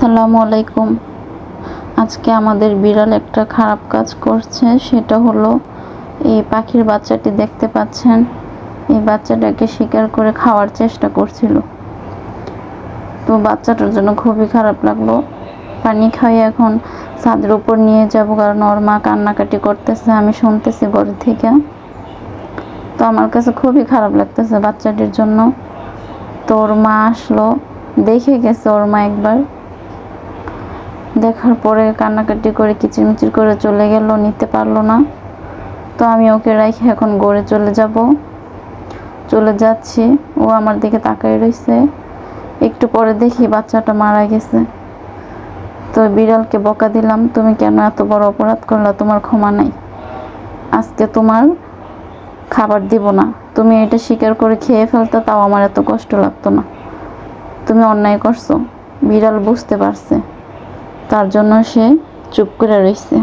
আসসালামু আলাইকুম। আজকে আমাদের বিড়াল একটা খারাপ কাজ করছে, সেটা হলো এই পাখির বাচ্চাটি দেখতে পাচ্ছেন, এই বাচ্চাটাকে শিকার করে খাওয়ার চেষ্টা করছিল। তো বাচ্চাটার জন্য খুবই খারাপ লাগলো। পানি খাইয়ে এখন ছাদের উপর নিয়ে যাব, কারণ ওর মা কান্নাকাটি করতেছে, আমি শুনতেছি ঘর থেকে। তো আমার কাছে খুবই খারাপ লাগতেছে বাচ্চাটির জন্য। তো ওর মা আসলো, দেখে গেছে ওর মা একবার, দেখার পরে কান্নাকাটি করে কিচিরমিচির করে চলে গেল, নিতে পারলো না। তো আমি ওকে রেখে এখন গড়ে চলে যাচ্ছি। ও আমার দিকে তাকাই রয়েছে। একটু পরে দেখি বাচ্চাটা মারা গেছে। তো বিড়ালকে বকা দিলাম, তুমি কেন এত বড় অপরাধ করলা, তোমার ক্ষমা নাই, আজকে তোমার খাবার দিব না। তুমি এটা শিকার করে খেয়ে ফেলতে, তাও আমার এত কষ্ট লাগতো না। তুমি অন্যায় করছো। বিড়াল বুঝতে পারছে, তার জন্য সে চুপ করে রয়েছে।